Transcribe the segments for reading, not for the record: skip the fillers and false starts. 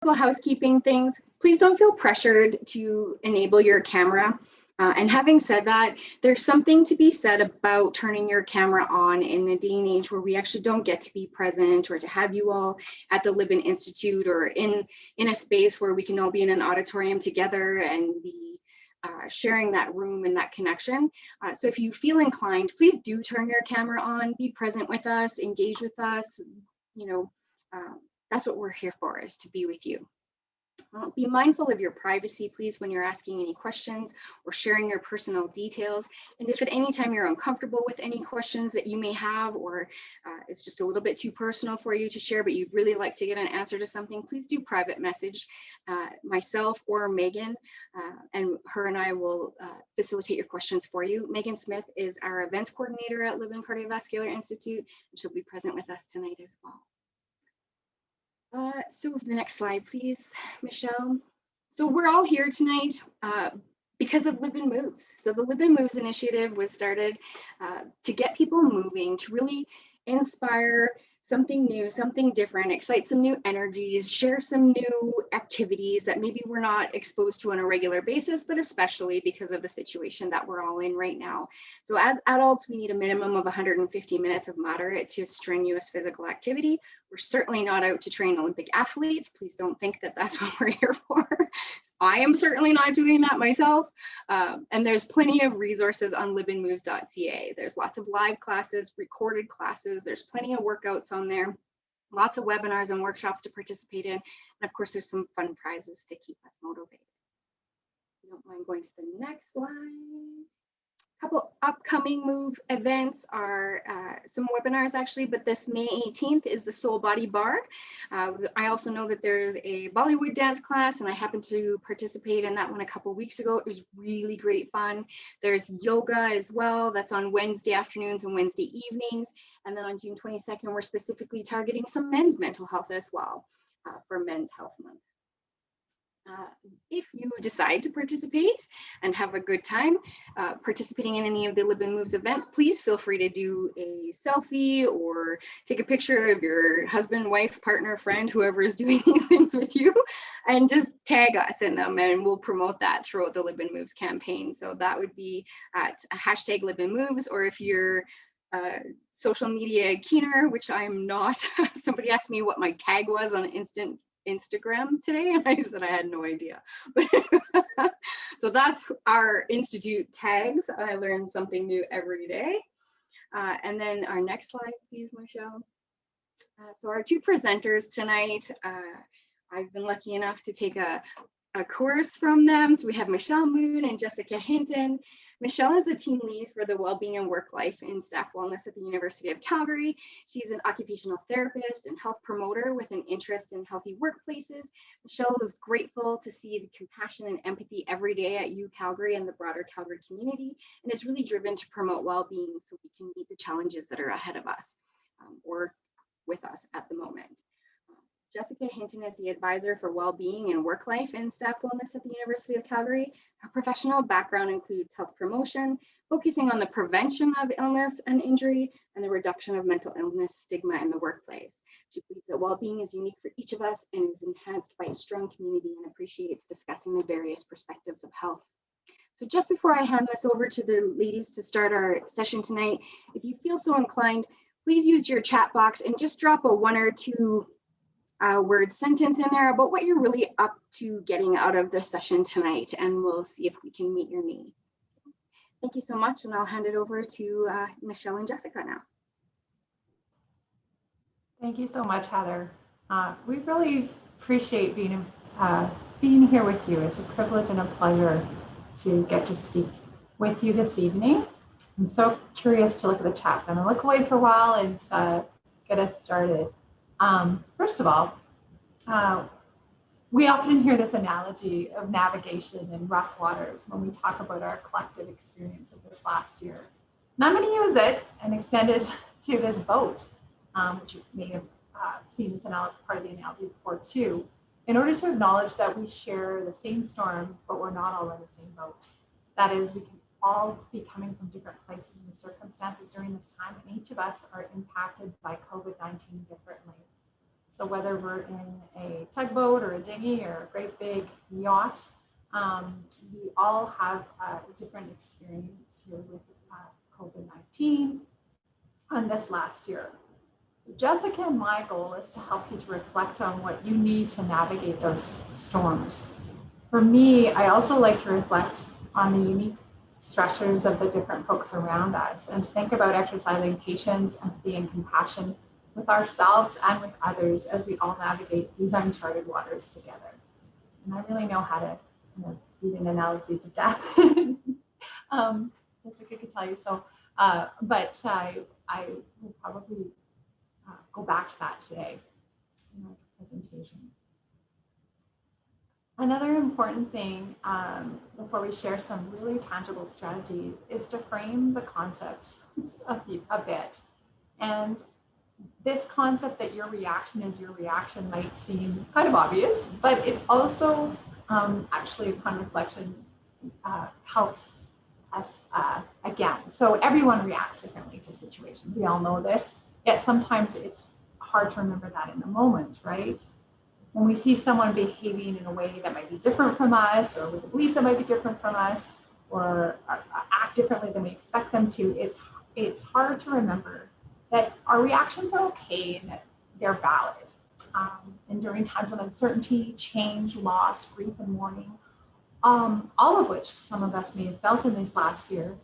Couple housekeeping things. Please don't feel pressured to enable your camera. And having said that, there's something to be said about turning your camera on in a day and age where we actually don't get to be present or to have you all at the Libin Institute or in a space where we can all be in an auditorium together and be sharing that room and that connection. So if you feel inclined, please do turn your camera on, be present with us, engage with us. You know, that's what we're here for, is to be with you. Be mindful of your privacy, please, when you're asking any questions or sharing your personal details. And if at any time you're uncomfortable with any questions that you may have, or it's just a little bit too personal for you to share, but you'd really like to get an answer to something, please do private message myself or Megan, and her and I will facilitate your questions for you. Megan Smith is our events coordinator at Libin Cardiovascular Institute, and she'll be present with us tonight as well. So the next slide, please, Michelle. So we're all here tonight because of Libin Moves. So the Libin Moves initiative was started to get people moving, to really inspire something new, something different, excite some new energies, share some new activities that maybe we're not exposed to on a regular basis, but especially because of the situation that we're all in right now. So as adults, we need a minimum of 150 minutes of moderate to strenuous physical activity. We're certainly not out to train Olympic athletes. Please don't think that that's what we're here for. I am certainly not doing that myself. And there's plenty of resources on libinmoves.ca. There's lots of live classes, recorded classes. There's plenty of workouts on there, lots of webinars and workshops to participate in. And of course, there's some fun prizes to keep us motivated. If you don't mind going to the next slide. Couple upcoming Move events are some webinars actually, but this May 18th is the Soul Body Bar. I also know that there's a Bollywood dance class, and I happened to participate in that one a couple weeks ago. It was really great fun. There's yoga as well. That's on Wednesday afternoons and Wednesday evenings. And then on June 22nd, we're specifically targeting some men's mental health as well for Men's Health Month. If you decide to participate and have a good time participating in any of the Libin Moves events, please feel free to do a selfie or take a picture of your husband, wife, partner, friend, whoever is doing these things with you, and just tag us in them, and we'll promote that throughout the Libin Moves campaign. So that would be at hashtag Libin Moves, or if you're social media keener, which I'm not. Somebody asked me what my tag was on Instagram today, and I said I had no idea. So that's our institute tags. I learn something new every day. And then our next slide, please, Michelle. So our two presenters tonight, I've been lucky enough to take a course from them. So we have Michele Moon and Jessica Hinton. Michele is the team lead for the Wellbeing and Worklife in Staff Wellness at the University of Calgary. She's an occupational therapist and health promoter with an interest in healthy workplaces. Michele is grateful to see the compassion and empathy every day at U Calgary and the broader Calgary community, and is really driven to promote well-being so we can meet the challenges that are ahead of us or with us at the moment. Jessica Hinton is the advisor for Wellbeing and Worklife in Staff Wellness at the University of Calgary. Her professional background includes health promotion, focusing on the prevention of illness and injury, and the reduction of mental illness stigma in the workplace. She believes that well-being is unique for each of us and is enhanced by a strong community, and appreciates discussing the various perspectives of health. So just before I hand this over to the ladies to start our session tonight, if you feel so inclined, please use your chat box and just drop a 1 or 2 word sentence in there about what you're really up to getting out of this session tonight, and we'll see if we can meet your needs. Thank you so much, and I'll hand it over to Michele and Jessica now. Thank you so much, Heather. We really appreciate being here with you. It's a privilege and a pleasure to get to speak with you this evening. I'm so curious to look at the chat. I'm gonna look away for a while and get us started. First of all, we often hear this analogy of navigation in rough waters when we talk about our collective experience of this last year. And I'm going to use it and extend it to this boat, which you may have seen this part of the analogy before too, in order to acknowledge that we share the same storm, but we're not all in the same boat. That is, we can all be coming from different places and circumstances during this time, and each of us are impacted by COVID-19 differently. So whether we're in a tugboat or a dinghy or a great big yacht, we all have a different experience here with COVID-19 on this last year. So Jessica and my goal is to help you to reflect on what you need to navigate those storms. For me, I also like to reflect on the unique stressors of the different folks around us and to think about exercising patience, empathy, and compassion with ourselves and with others as we all navigate these uncharted waters together. And I really know how to beat an analogy to death. Jessica could tell you so, but I will probably go back to that today in my presentation. Another important thing before we share some really tangible strategies is to frame the concept a bit. And this concept that your reaction is your reaction might seem kind of obvious, but it also actually upon reflection helps us again. So everyone reacts differently to situations. We all know this, yet sometimes it's hard to remember that in the moment, right? When we see someone behaving in a way that might be different from us, or with a belief that might be different from us, or act differently than we expect them to, it's hard to remember that our reactions are okay and that they're valid. And during times of uncertainty, change, loss, grief, and mourning, all of which some of us may have felt in this last year,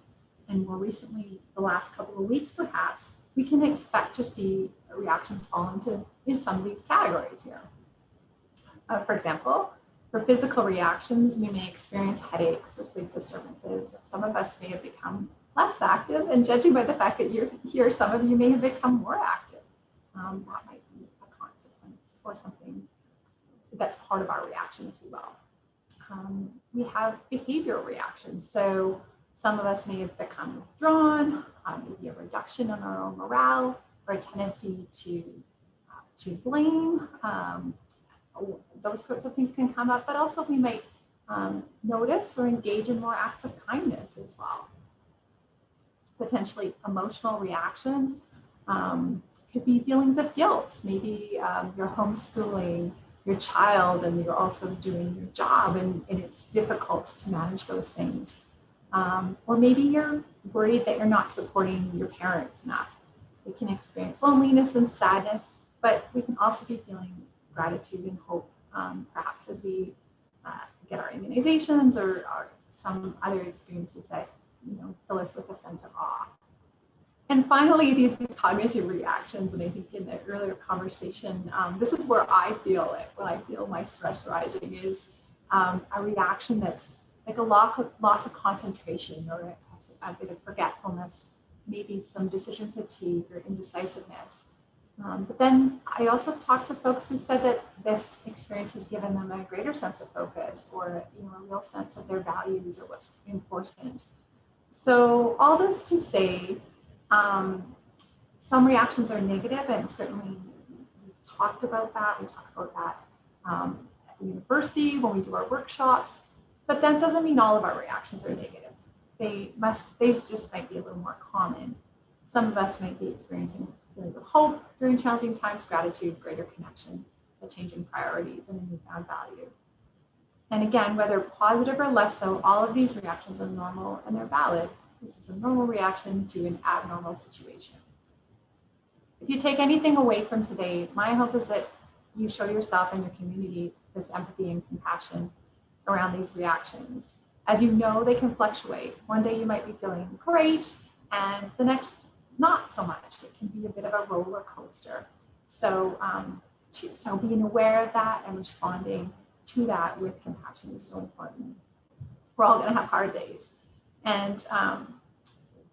and more recently, the last couple of weeks perhaps, we can expect to see reactions fall into some of these categories here. For example, for physical reactions, we may experience headaches or sleep disturbances. Some of us may have become less active, and judging by the fact that you're here, some of you may have become more active. That might be a consequence or something that's part of our reaction, if you will. We have behavioral reactions. So some of us may have become withdrawn, maybe a reduction in our own morale, or a tendency to blame. Those sorts of things can come up, but also we might notice or engage in more acts of kindness as well. Potentially emotional reactions could be feelings of guilt. Maybe you're homeschooling your child and you're also doing your job, and it's difficult to manage those things. Or maybe you're worried that you're not supporting your parents enough. We can experience loneliness and sadness, but we can also be feeling gratitude and hope, perhaps as we get our immunizations or some other experiences that fill us with a sense of awe. And finally, these cognitive reactions, and I think in the earlier conversation, this is where I feel it, when I feel my stress rising, is a reaction that's like a loss of concentration or a bit of forgetfulness, maybe some decision fatigue or indecisiveness. But then I also talked to folks who said that this experience has given them a greater sense of focus, or a real sense of their values or what's important. So all this to say, some reactions are negative, and certainly we talked about that. We talk about that at the university when we do our workshops. But that doesn't mean all of our reactions are negative. They just might be a little more common. Some of us might be experiencing feelings of hope during challenging times, gratitude, greater connection, a change in priorities, and a newfound value. And again, whether positive or less so, all of these reactions are normal and they're valid. This is a normal reaction to an abnormal situation. If you take anything away from today, my hope is that you show yourself and your community this empathy and compassion around these reactions. As you know, they can fluctuate. One day you might be feeling great, and the next not so much. It can be a bit of a roller coaster. So, so being aware of that and responding to that with compassion is so important. We're all going to have hard days, and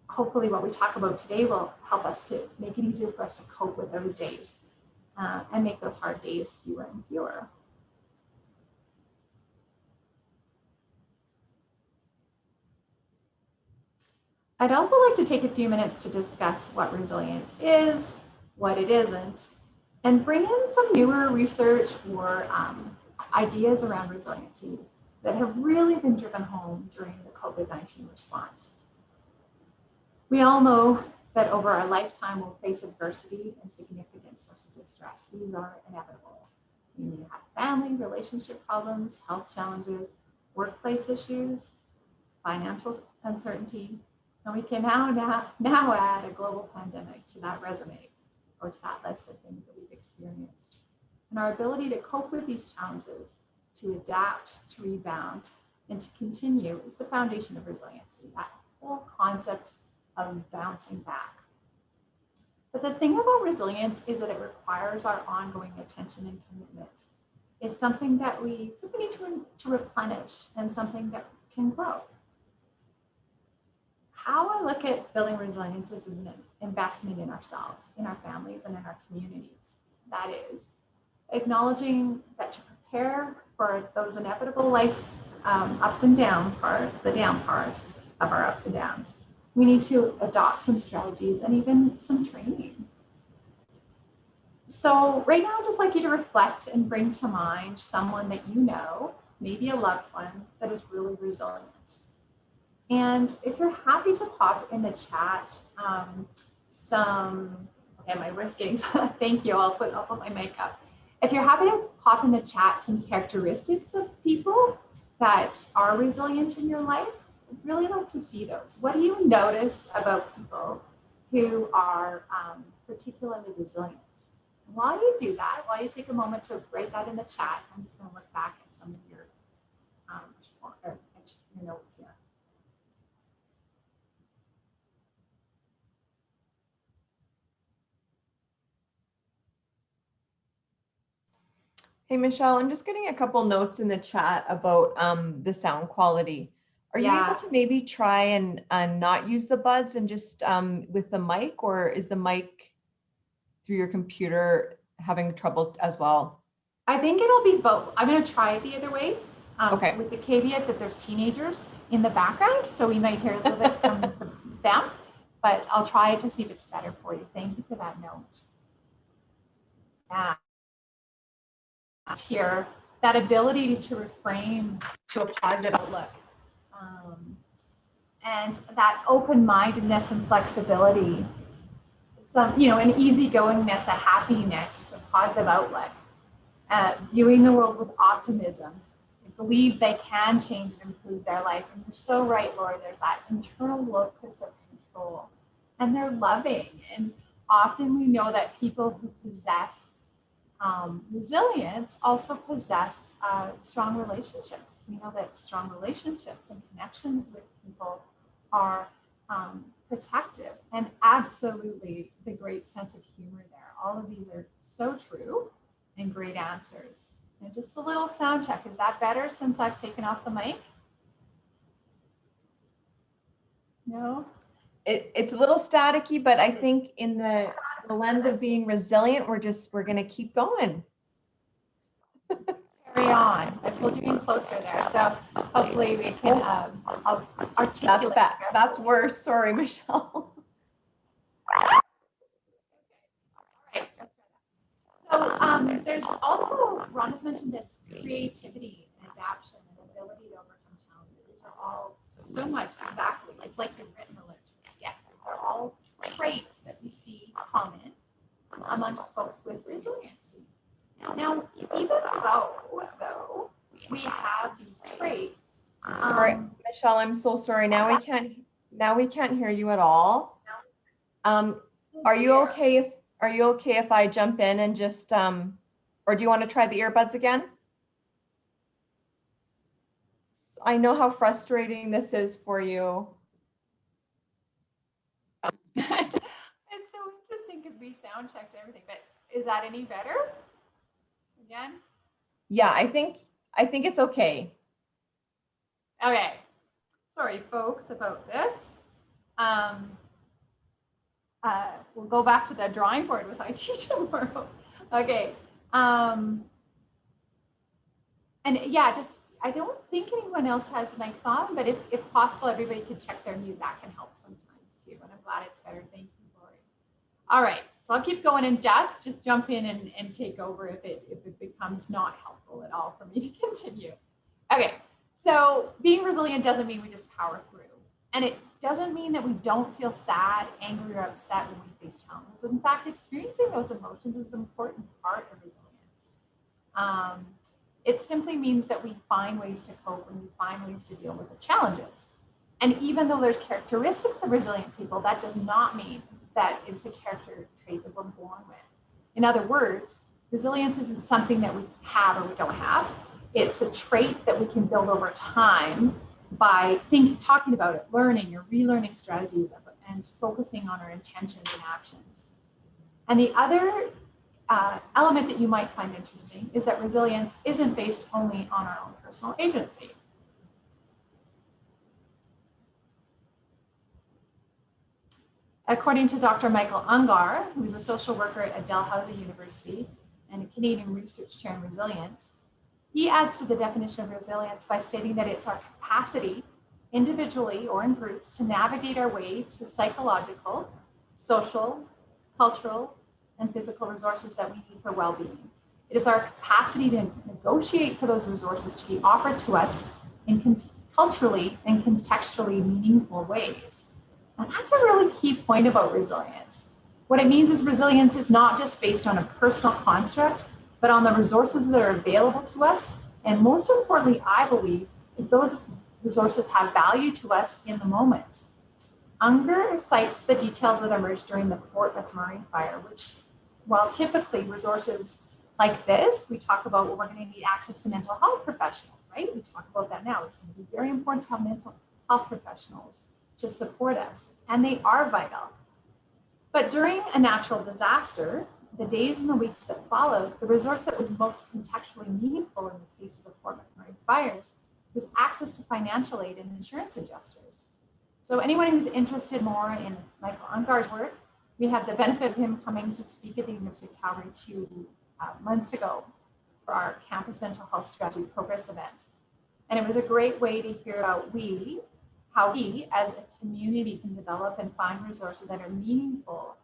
hopefully what we talk about today will help us to make it easier for us to cope with those days and make those hard days fewer and fewer. I'd also like to take a few minutes to discuss what resilience is, what it isn't, and bring in some newer research or ideas around resiliency that have really been driven home during the COVID-19 response. We all know that over our lifetime we'll face adversity and significant sources of stress. These are inevitable. You may have family, relationship problems, health challenges, workplace issues, financial uncertainty, and we can now add a global pandemic to that resume or to that list of things that we've experienced. And our ability to cope with these challenges, to adapt, to rebound, and to continue is the foundation of resiliency, that whole concept of bouncing back. But the thing about resilience is that it requires our ongoing attention and commitment. It's something that we need to replenish and something that can grow. How I look at building resilience is an investment in ourselves, in our families, and in our communities. That is, acknowledging that to prepare for those inevitable life ups and down part, the down part of our ups and downs, we need to adopt some strategies and even some training. So right now, I'd just like you to reflect and bring to mind someone that you know, maybe a loved one, that is really resilient. And if you're happy to pop in the chat my wrist getting, thank you, I'll put my mic up. If you're happy to pop in the chat some characteristics of people that are resilient in your life, I'd really like to see those. What do you notice about people who are particularly resilient? And while you do that, while you take a moment to write that in the chat, I'm just going to look back at some of your notes here. Hey, Michele, I'm just getting a couple notes in the chat about the sound quality. Are you able to maybe try and not use the buds and just with the mic, or is the mic through your computer having trouble as well? I think it'll be both. I'm going to try it the other way. Okay. With the caveat that there's teenagers in the background, so we might hear a little bit from them, but I'll try it to see if it's better for you. Thank you for that note. Yeah. Here, that ability to reframe to a positive outlook, and that open-mindedness and flexibility, an easygoingness, a happiness, a positive outlook, viewing the world with optimism. They believe they can change and improve their life. And you're so right, Laura, there's that internal locus of control, and they're loving. And often we know that people who possess resilience also possess strong relationships. We know that strong relationships and connections with people are protective, and absolutely the great sense of humor there. All of these are so true and great answers. And just a little sound check. Is that better since I've taken off the mic? No? It's a little staticky, but I think in the lens of being resilient, we're going to keep going. Carry on. I told you being closer there, so hopefully we can articulate. That's bad. That's worse. Sorry, Michele. Okay. All right. So there's also, Ron has mentioned this, creativity and adaptation and ability to overcome challenges. These are all so much exactly. It's like you've written the literature. Yes, they're all traits that we see common amongst folks with resiliency. Now, even though we have these traits. Sorry, Michele, I'm so sorry. Now we can't hear you at all. Are you okay if I jump in and just or do you want to try the earbuds again? I know how frustrating this is for you. It's so interesting because we sound checked everything, but is that any better? Again? Yeah, I think it's okay. Okay. Sorry, folks, about this. We'll go back to the drawing board with IT tomorrow. Okay. And yeah, I don't think anyone else has mics on, but if possible, everybody could check their mute. That can help sometimes too. And I'm glad it's better. Thank you, Lori. All right. So I'll keep going, and just jump in and take over if it becomes not helpful at all for me to continue. Okay. So being resilient doesn't mean we just power through. And it doesn't mean that we don't feel sad, angry, or upset when we face challenges. In fact, experiencing those emotions is an important part of resilience. It simply means that we find ways to cope and we find ways to deal with the challenges. And even though there's characteristics of resilient people, that does not mean that it's a character trait that we're born with. In other words, resilience isn't something that we have or we don't have. It's a trait that we can build over time by talking about it, learning or relearning strategies, and focusing on our intentions and actions. And the other element that you might find interesting is that resilience isn't based only on our own personal agency. According to Dr. Michael Ungar, who is a social worker at Dalhousie University and a Canadian research chair in resilience, he adds to the definition of resilience by stating that it's our capacity, individually or in groups, to navigate our way to psychological, social, cultural, and physical resources that we need for well-being. It is our capacity to negotiate for those resources to be offered to us in culturally and contextually meaningful ways. And that's a really key point about resilience. What it means is resilience is not just based on a personal construct, but on the resources that are available to us. And most importantly, I believe, if those resources have value to us in the moment. Unger cites the details that emerged during the Fort McMurray fire, which, while typically resources like this, we talk about, well, we're going to need access to mental health professionals, right? We talk about that now. It's going to be very important to have mental health professionals to support us, and they are vital. But during a natural disaster, the days and the weeks that followed, the resource that was most contextually meaningful in the case of the Fort McMurray fires was access to financial aid and insurance adjusters. So anyone who's interested more in Michael Ungar's work, we have the benefit of him coming to speak at the University of Calgary 2 months ago for our campus mental health strategy progress event. And it was a great way to hear about how we as a community can develop and find resources that are meaningful,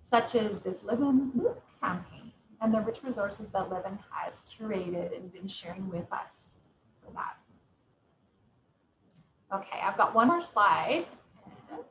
such as this Live in Loop campaign and the rich resources that Live in has curated and been sharing with us for that. Okay, I've got one more slide, and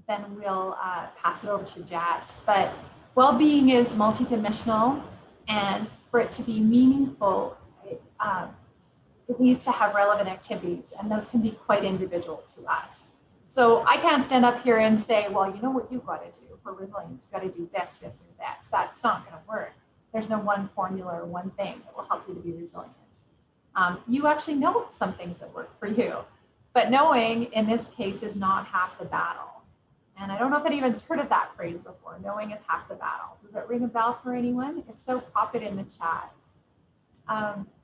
then we'll pass it over to Jazz. But well-being is multidimensional, and for it to be meaningful, it needs to have relevant activities, and those can be quite individual to us. So I can't stand up here and say, well, you know what you've got to do for resilience, you've got to do this, this, or this. That's not going to work. There's no one formula or one thing that will help you to be resilient. You actually know some things that work for you, but knowing in this case is not half the battle. And I don't know if anyone's heard of that phrase before, knowing is half the battle. Does it ring a bell for anyone? If so, pop it in the chat.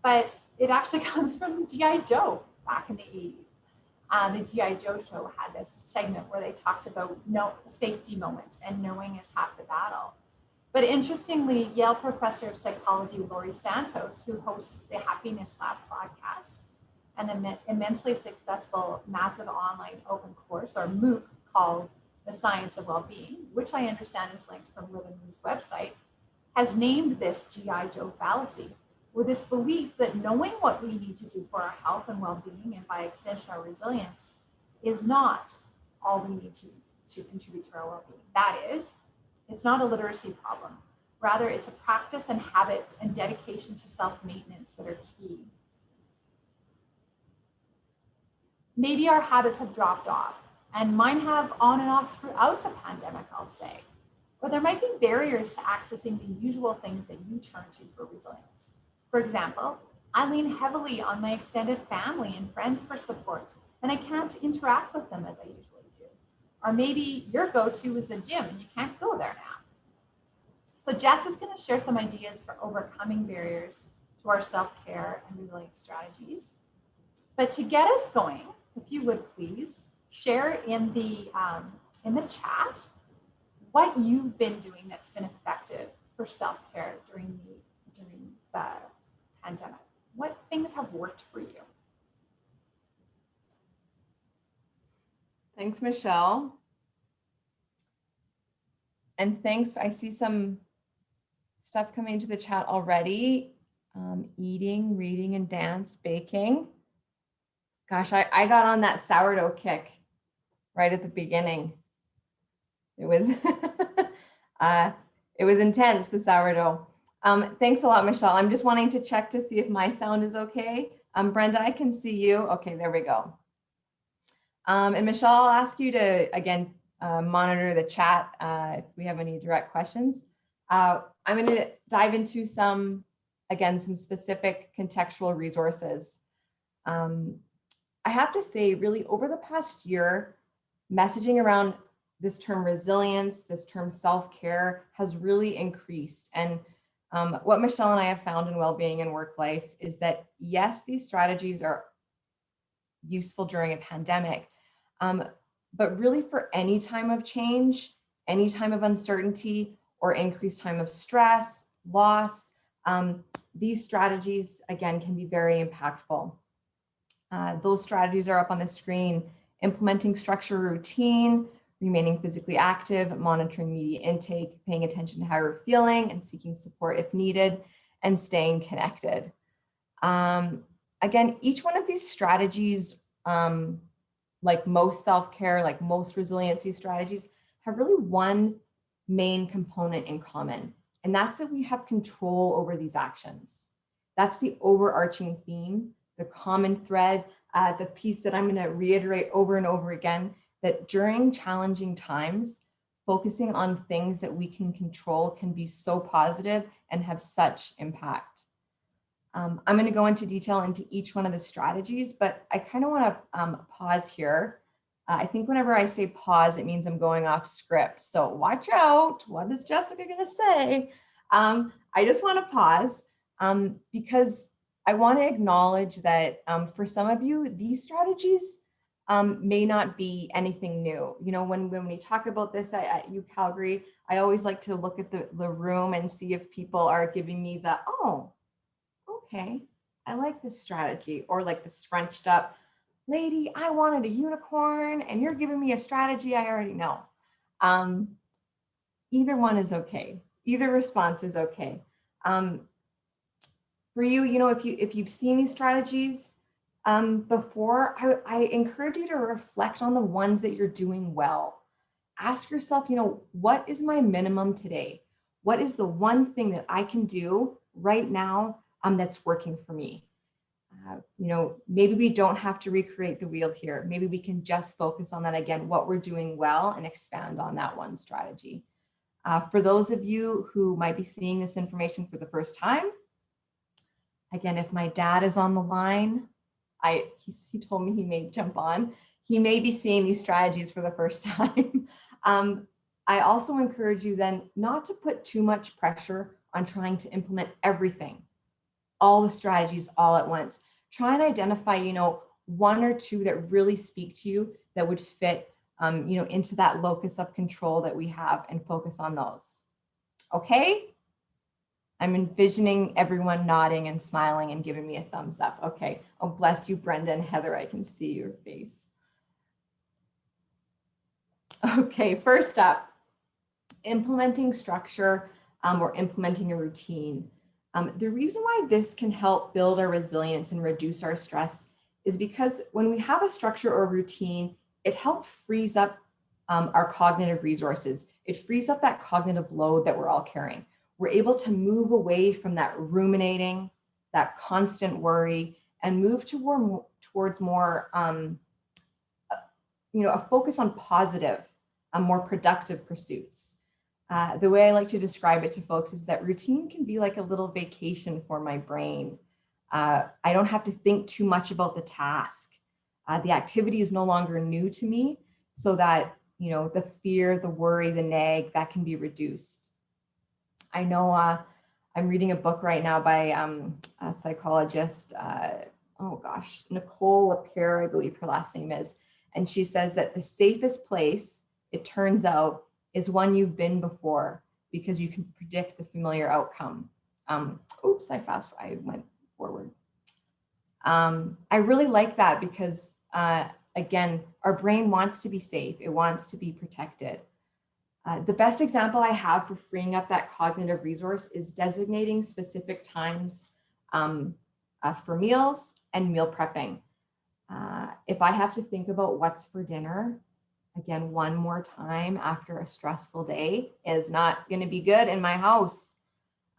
But it actually comes from G.I. Joe back in the 80s. The G.I. Joe show had this segment where they talked about safety moment and knowing is half the battle. But interestingly, Yale professor of psychology, Laurie Santos, who hosts the Happiness Lab podcast and the immensely successful massive online open course or MOOC called The Science of Wellbeing, which I understand is linked from Live in Loop's website, has named this G.I. Joe fallacy, with this belief that knowing what we need to do for our health and well-being, and by extension our resilience, is not all we need to contribute to our well-being. That is, it's not a literacy problem. Rather, it's a practice and habits and dedication to self-maintenance that are key. Maybe our habits have dropped off, and mine have on and off throughout the pandemic, I'll say. Or there might be barriers to accessing the usual things that you turn to for resilience. For example, I lean heavily on my extended family and friends for support, and I can't interact with them as I usually do. Or maybe your go-to is the gym and you can't go there now. So Jess is going to share some ideas for overcoming barriers to our self-care and resilience strategies. But to get us going, if you would please share in the chat what you've been doing that's been effective for self-care during the pandemic. What things have worked for you? Thanks, Michelle. And thanks, I see some stuff coming into the chat already. Eating, reading, and dance, baking. Gosh, I got on that sourdough kick right at the beginning. It was, it was intense, the sourdough. Thanks a lot, Michele. I'm just wanting to check to see if my sound is okay. Brenda, I can see you. Okay, there we go. And Michele, I'll ask you to, again, monitor the chat if we have any direct questions. I'm going to dive into some specific contextual resources. I have to say, really, over the past year, messaging around this term resilience, this term self-care has really increased. And what Michele and I have found in Wellbeing and Worklife is that, yes, these strategies are useful during a pandemic, but really for any time of change, any time of uncertainty, or increased time of stress, loss, these strategies, again, can be very impactful. Those strategies are up on the screen: implementing structure routine, remaining physically active, monitoring media intake, paying attention to how you're feeling and seeking support if needed, and staying connected. Again, each one of these strategies, like most self-care, like most resiliency strategies, have really one main component in common, and that's that we have control over these actions. That's the overarching theme, the common thread, the piece that I'm going to reiterate over and over again, that during challenging times, focusing on things that we can control can be so positive and have such impact. I'm going to go into detail into each one of the strategies, but I kind of want to pause here. I think whenever I say pause, it means I'm going off script. So watch out. What is Jessica going to say? I just want to pause because I want to acknowledge that for some of you, these strategies may not be anything new. You know, when we talk about this at U Calgary, I always like to look at the room and see if people are giving me the, oh, okay, I like this strategy, or like the scrunched up, lady, I wanted a unicorn and you're giving me a strategy I already know. Either one is okay. Either response is okay. For you, you know, if you've seen these strategies before, I encourage you to reflect on the ones that you're doing well. Ask yourself, you know, what is my minimum today? What is the one thing that I can do right now that's working for me? You know, maybe we don't have to recreate the wheel here. Maybe we can just focus on that again, what we're doing well, and expand on that one strategy. For those of you who might be seeing this information for the first time, again, if my dad is on the line, he told me he may jump on. He may be seeing these strategies for the first time. I also encourage you then not to put too much pressure on trying to implement everything, all the strategies all at once. Try and identify, you know, one or two that really speak to you that would fit, you know, into that locus of control that we have, and focus on those. Okay? I'm envisioning everyone nodding and smiling and giving me a thumbs up. Okay. Oh, bless you, Brenda and Heather. I can see your face. Okay, first up, implementing structure or implementing a routine. The reason why this can help build our resilience and reduce our stress is because when we have a structure or routine, it helps frees up our cognitive resources. It frees up that cognitive load that we're all carrying. We're able to move away from that ruminating, that constant worry, and move towards more, you know, a focus on positive, more productive pursuits. The way I like to describe it to folks is that routine can be like a little vacation for my brain. I don't have to think too much about the task. The activity is no longer new to me, so that, you know, the fear, the worry, the nag, that can be reduced. I know I'm reading a book right now by a psychologist, Nicole LaPierre, I believe her last name is. And she says that the safest place, it turns out, is one you've been before, because you can predict the familiar outcome. Oops, I went forward. I really like that because, again, our brain wants to be safe. It wants to be protected. The best example I have for freeing up that cognitive resource is designating specific times for meals and meal prepping. If I have to think about what's for dinner, again, one more time after a stressful day is not going to be good in my house.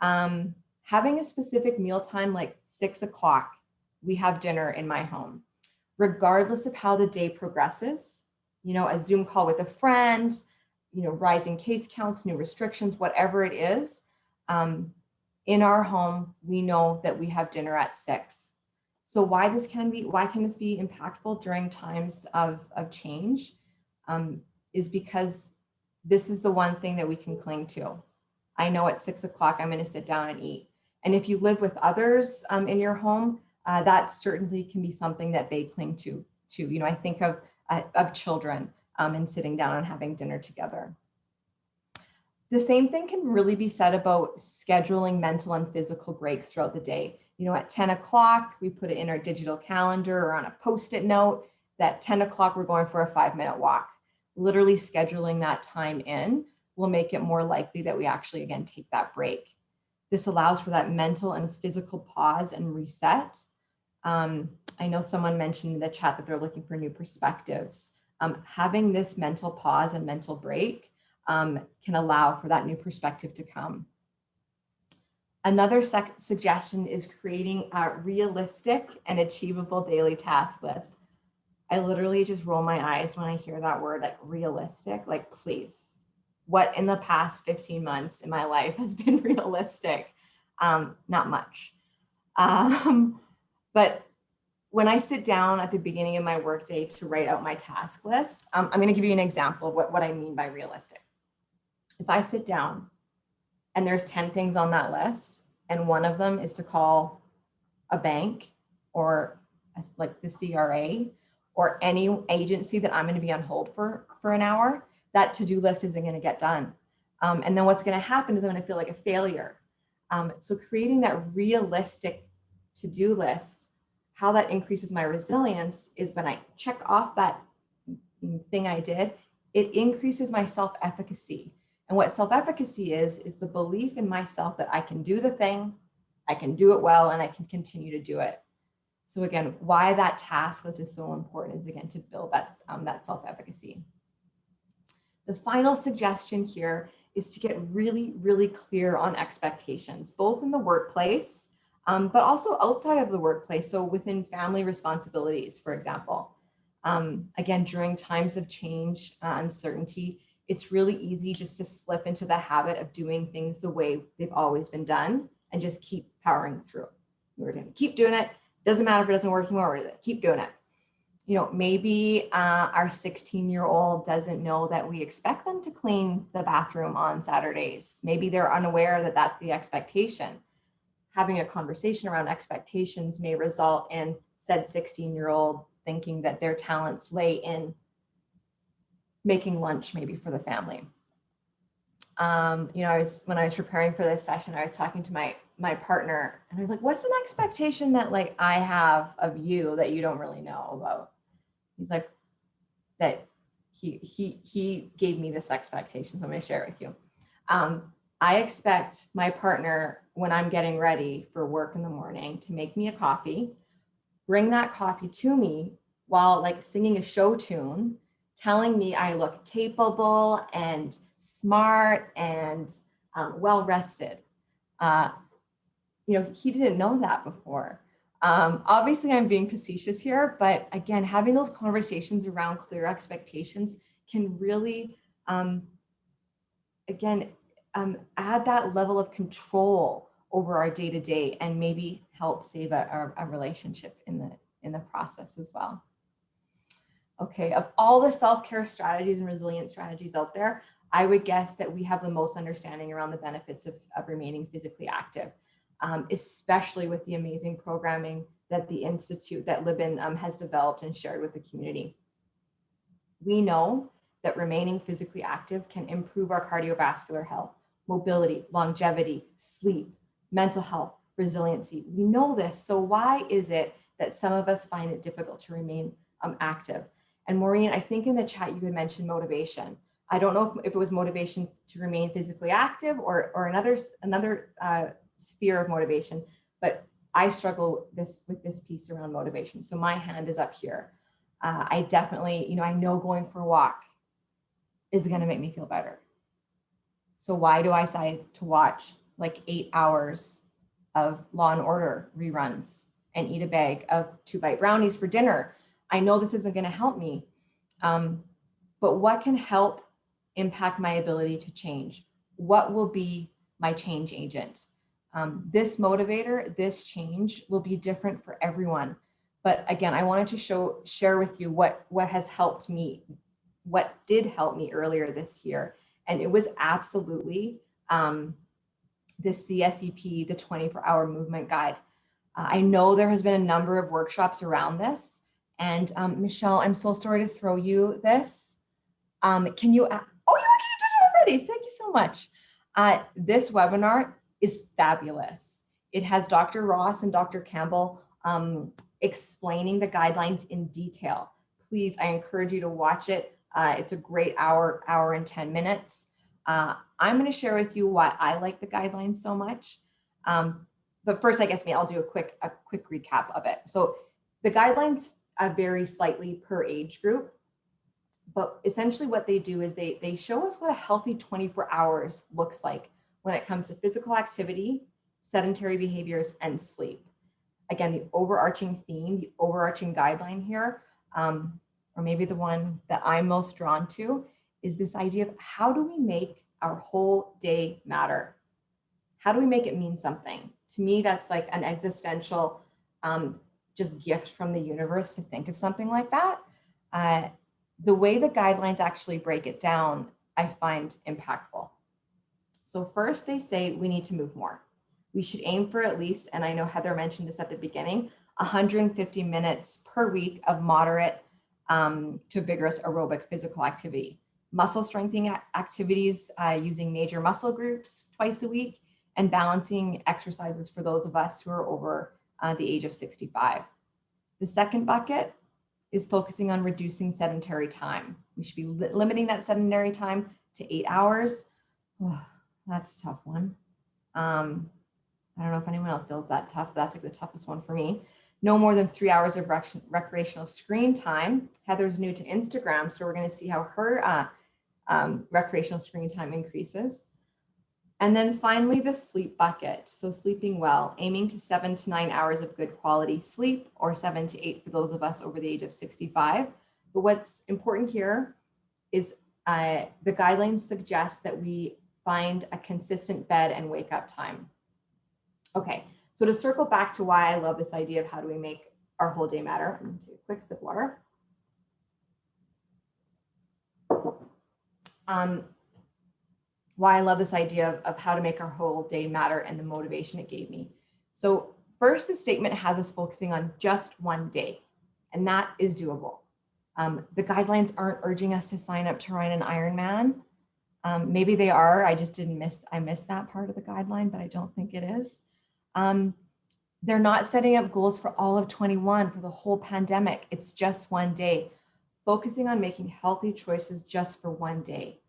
Having a specific meal time, like 6 o'clock, we have dinner in my home, regardless of how the day progresses, a Zoom call with a friend, rising case counts, new restrictions, whatever it is. In our home, we know that we have dinner at 6. So why can this be impactful during times of change? Is because this is the one thing that we can cling to. I know at 6 o'clock, I'm going to sit down and eat. And if you live with others in your home, that certainly can be something that they cling to too. I think of children and sitting down and having dinner together. The same thing can really be said about scheduling mental and physical breaks throughout the day. At 10 o'clock, we put it in our digital calendar or on a Post-it note that 10 o'clock, we're going for a 5-minute walk. Literally scheduling that time in will make it more likely that we actually, again, take that break. This allows for that mental and physical pause and reset. I know someone mentioned in the chat that they're looking for new perspectives. Having this mental pause and mental break can allow for that new perspective to come. Another suggestion is creating a realistic and achievable daily task list. I literally just roll my eyes when I hear that word, like realistic, like please. What in the past 15 months in my life has been realistic? Not much. But when I sit down at the beginning of my workday to write out my task list, I'm going to give you an example of what I mean by realistic. If I sit down and there's 10 things on that list, and one of them is to call a bank or like the CRA or any agency that I'm going to be on hold for an hour, that to-do list isn't going to get done. And then what's going to happen is I'm going to feel like a failure. So creating that realistic to-do list, how that increases my resilience is when I check off that thing I did, it increases my self-efficacy. And what self-efficacy is the belief in myself that I can do the thing, I can do it well, and I can continue to do it. So again, why that task list is so important is, again, to build that self-efficacy. The final suggestion here is to get really, really clear on expectations, both in the workplace, but also outside of the workplace. So within family responsibilities, for example. Again, during times of change, uncertainty, it's really easy just to slip into the habit of doing things the way they've always been done and just keep powering through. We're going to keep doing it. Doesn't matter if it doesn't work anymore, we're going to keep doing it. Maybe our 16-year-old doesn't know that we expect them to clean the bathroom on Saturdays. Maybe they're unaware that that's the expectation. Having a conversation around expectations may result in said 16-year-old thinking that their talents lay in making lunch maybe for the family. When I was preparing for this session, I was talking to my partner and I was like, what's an expectation that like I have of you that you don't really know about? He's like, that he gave me this expectation. So I'm going to share it with you. I expect my partner, when I'm getting ready for work in the morning, to make me a coffee, bring that coffee to me while like singing a show tune, telling me I look capable and smart and well-rested. He didn't know that before. Obviously, I'm being facetious here, but again, having those conversations around clear expectations can really, add that level of control over our day-to-day and maybe help save a relationship in the process as well. Okay, of all the self-care strategies and resilience strategies out there, I would guess that we have the most understanding around the benefits of remaining physically active, especially with the amazing programming that the Institute, that Libin has developed and shared with the community. We know that remaining physically active can improve our cardiovascular health, mobility, longevity, sleep, mental health, resiliency. We know this, so why is it that some of us find it difficult to remain active? And Maureen, I think in the chat you had mentioned motivation. I don't know if it was motivation to remain physically active or another sphere of motivation, but I struggle with this piece around motivation. So my hand is up here. I definitely, I know going for a walk is going to make me feel better. So why do I decide to watch like 8 hours of Law and Order reruns and eat a bag of 2-bite brownies for dinner? I know this isn't going to help me, but what can help impact my ability to change? What will be my change agent? This motivator, this change will be different for everyone. But again, I wanted to share with you what has helped me, what did help me earlier this year. And it was absolutely the CSEP, the 24-hour movement guide. I know there has been a number of workshops around this. And Michele, I'm so sorry to throw you this. Can you, oh, you did it already. Thank you so much. This webinar is fabulous. It has Dr. Ross and Dr. Campbell explaining the guidelines in detail. Please, I encourage you to watch it. It's a great hour and 10 minutes. I'm going to share with you why I like the guidelines so much. But first, I guess I'll do a quick recap of it. So the guidelines vary slightly per age group, but essentially what they do is they show us what a healthy 24 hours looks like when it comes to physical activity, sedentary behaviors, and sleep. Again, the overarching theme, the overarching guideline here, or maybe the one that I'm most drawn to, is this idea of how do we make our whole day matter? How do we make it mean something? To me, that's like an existential just gift from the universe to think of something like that. The way the guidelines actually break it down, I find impactful. So first, they say we need to move more. We should aim for at least, and I know Heather mentioned this at the beginning, 150 minutes per week of moderate to vigorous aerobic physical activity. Muscle strengthening activities using major muscle groups twice a week, and balancing exercises for those of us who are over the age of 65. The second bucket is focusing on reducing sedentary time. We should be limiting that sedentary time to 8 hours. Oh, that's a tough one. I don't know if anyone else feels that tough, but that's like the toughest one for me. No more than 3 hours of recreational screen time. Heather's new to Instagram, so we're going to see how her recreational screen time increases. And then finally, the sleep bucket. So sleeping well, aiming to 7 to 9 hours of good quality sleep, or 7 to 8 for those of us over the age of 65. But what's important here is the guidelines suggest that we find a consistent bed and wake up time. Okay, so to circle back to why I love this idea of how do we make our whole day matter, I'm going to take a quick sip of water. Why I love this idea of how to make our whole day matter and the motivation it gave me. So first, the statement has us focusing on just one day, and that is doable. The guidelines aren't urging us to sign up to run an Ironman. Maybe they are, I just I missed that part of the guideline, but I don't think it is. They're not setting up goals for all of 21 for the whole pandemic. It's just one day, focusing on making healthy choices just for one day.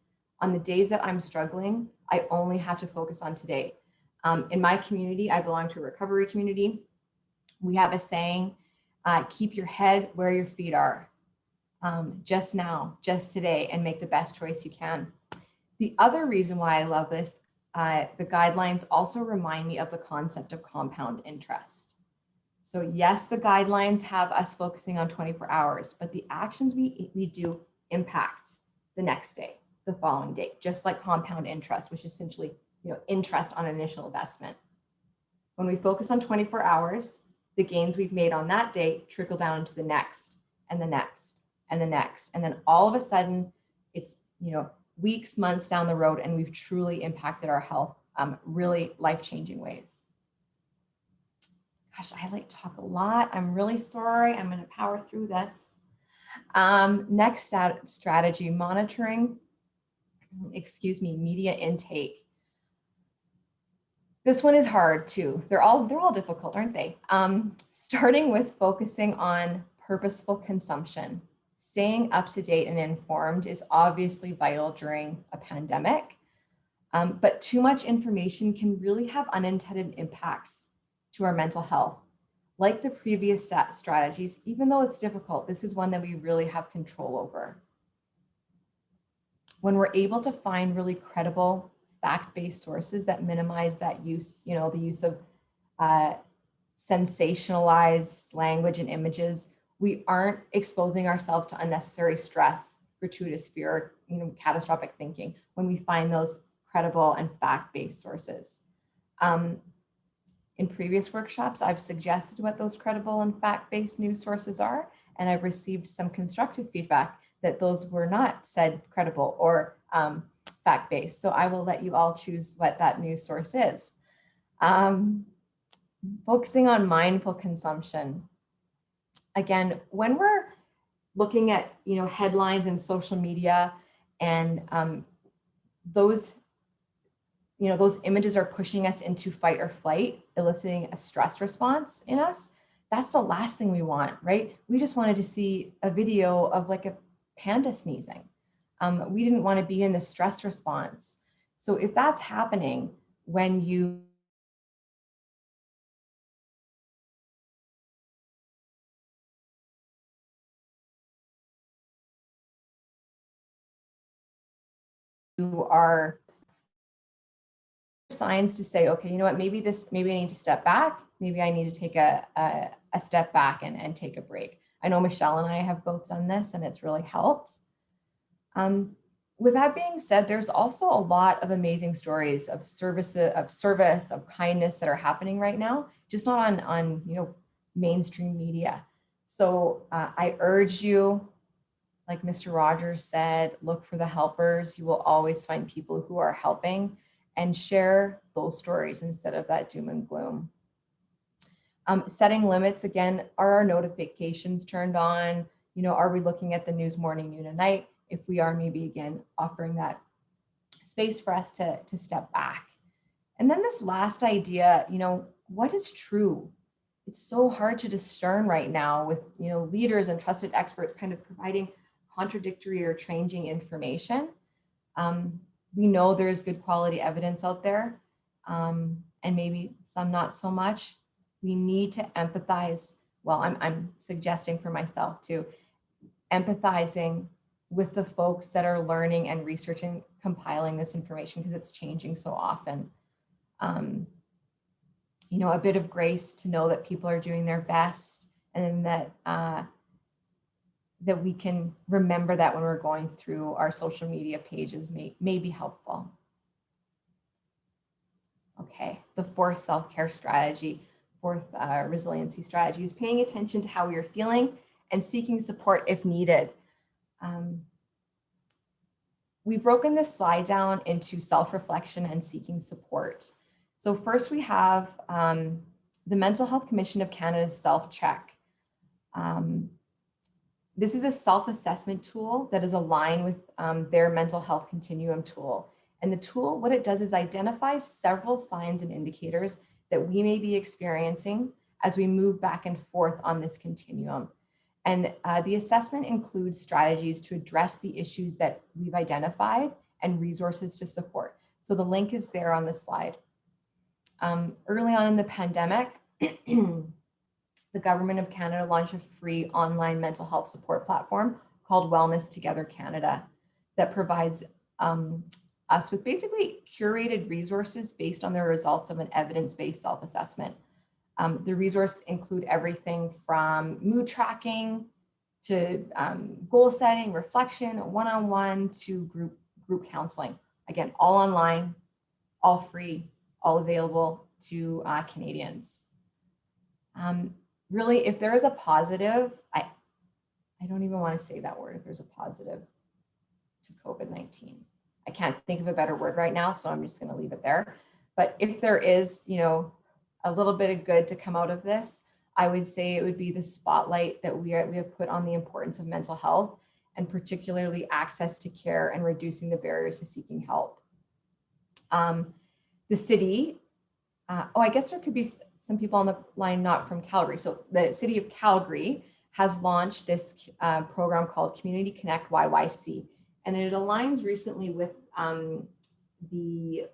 On the days that I'm struggling, I only have to focus on today. In my community, I belong to a recovery community. We have a saying, keep your head where your feet are. Just now, just today, and make the best choice you can. The other reason why I love this, the guidelines also remind me of the concept of compound interest. So yes, the guidelines have us focusing on 24 hours, but the actions we do impact the next day, the following day, just like compound interest, which is essentially, interest on initial investment. When we focus on 24 hours, the gains we've made on that day trickle down to the next and the next and the next. And then all of a sudden it's, weeks, months down the road, and we've truly impacted our health, really life-changing ways. Gosh, I talk a lot. I'm really sorry. I'm going to power through this. Next strategy, monitoring, media intake. This one is hard too. They're all difficult, aren't they? Starting with focusing on purposeful consumption. Staying up to date and informed is obviously vital during a pandemic, but too much information can really have unintended impacts to our mental health. Like the previous strategies, even though it's difficult, this is one that we really have control over. when we're able to find really credible fact-based sources that minimize that use, the use of sensationalized language and images, we aren't exposing ourselves to unnecessary stress, gratuitous fear, catastrophic thinking when we find those credible and fact-based sources. In previous workshops, I've suggested what those credible and fact-based news sources are, and I've received some constructive feedback that those were not said credible or fact-based. So I will let you all choose what that news source is. Focusing on mindful consumption. Again, when we're looking at headlines and social media, and those images are pushing us into fight or flight, eliciting a stress response in us, that's the last thing we want, right? We just wanted to see a video of like a panda sneezing. We didn't want to be in the stress response. So if that's happening when you are signs to say, okay, you know what, maybe I need to step back. Maybe I need to take a step back and take a break. I know Michele and I have both done this and it's really helped. With that being said, there's also a lot of amazing stories of service, of kindness that are happening right now, just not on mainstream media. So I urge you, like Mr. Rogers said, look for the helpers. You will always find people who are helping, and share those stories instead of that doom and gloom. Setting limits, again, are our notifications turned on? Are we looking at the news morning, noon, and night? If we are, maybe again, offering that space for us to step back. And then this last idea, what is true? It's so hard to discern right now with, leaders and trusted experts kind of providing contradictory or changing information. We know there's good quality evidence out there, and maybe some not so much. We need to empathize. Well, I'm suggesting for myself too, empathizing with the folks that are learning and researching, compiling this information, because it's changing so often. A bit of grace to know that people are doing their best, and that that we can remember that when we're going through our social media pages may be helpful. Okay, the fourth self-care strategy, fourth resiliency strategy is paying attention to how you're feeling and seeking support if needed. We've broken this slide down into self-reflection and seeking support. So first we have the Mental Health Commission of Canada's self-check. This is a self-assessment tool that is aligned with their mental health continuum tool. And the tool, what it does is identify several signs and indicators that we may be experiencing as we move back and forth on this continuum. And the assessment includes strategies to address the issues that we've identified and resources to support. So the link is there on the slide. Early on in the pandemic, the Government of Canada launched a free online mental health support platform called Wellness Together Canada that provides us with basically curated resources based on the results of an evidence-based self-assessment. The resources include everything from mood tracking to goal setting, reflection, one-on-one to group counseling. Again, all online, all free, all available to Canadians. Really, if there is a positive, I don't even want to say that word, if there's a positive to COVID-19. I can't think of a better word right now, so I'm just going to leave it there. But if there is, a little bit of good to come out of this, I would say it would be the spotlight that we have put on the importance of mental health, and particularly access to care and reducing the barriers to seeking help. The city, I guess there could be some people on the line not from Calgary. So the city of Calgary has launched this program called Community Connect YYC, and it aligns recently with the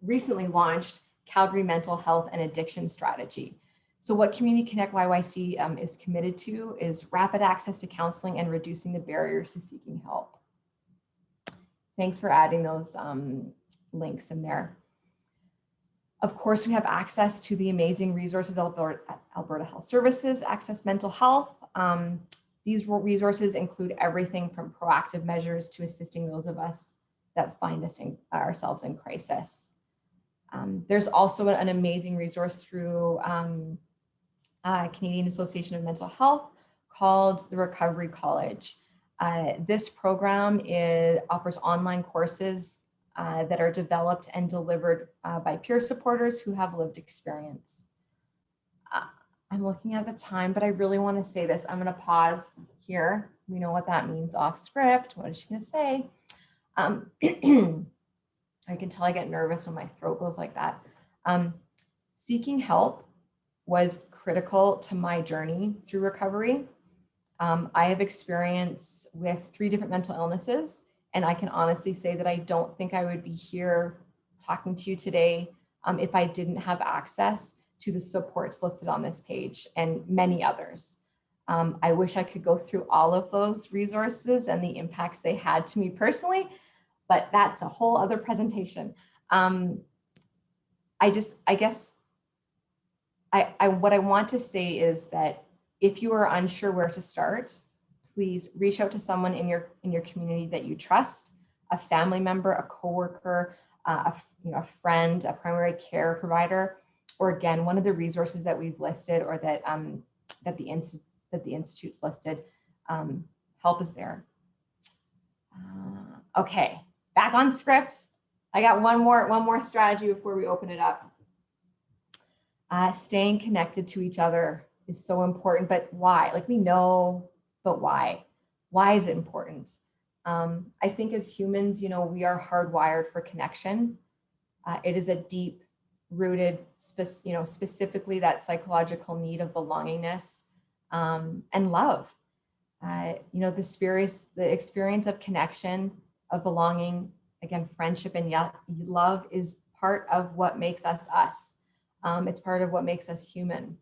recently launched Calgary Mental Health and Addiction Strategy. So what Community Connect YYC is committed to is rapid access to counseling and reducing the barriers to seeking help. Thanks for adding those links in there. Of course, we have access to the amazing resources at Alberta Health Services, Access Mental Health. These resources include everything from proactive measures to assisting those of us that find ourselves in crisis. There's also an amazing resource through Canadian Association of Mental Health called the Recovery College. This program offers online courses that are developed and delivered by peer supporters who have lived experience. I'm looking at the time, but I really want to say this. I'm going to pause here. We know what that means off script. What is she going to say? I can tell I get nervous when my throat goes like that. Seeking help was critical to my journey through recovery. I have experience with 3 different mental illnesses, and I can honestly say that I don't think I would be here talking to you today if I didn't have access to the supports listed on this page and many others. I wish I could go through all of those resources and the impacts they had to me personally, but that's a whole other presentation. What I want to say is that if you are unsure where to start, please reach out to someone in your community that you trust, a family member, a coworker, a friend, a primary care provider, or again, one of the resources that we've listed or that the Institute's listed. Help is there. Okay, back on script. I got one more strategy before we open it up. Staying connected to each other is so important, but why? Like we know, but why? Why is it important? I think as humans, we are hardwired for connection. It is a deep rooted, specifically that psychological need of belongingness and love. The experience of connection, of belonging, again, friendship and love is part of what makes us us. It's part of what makes us human.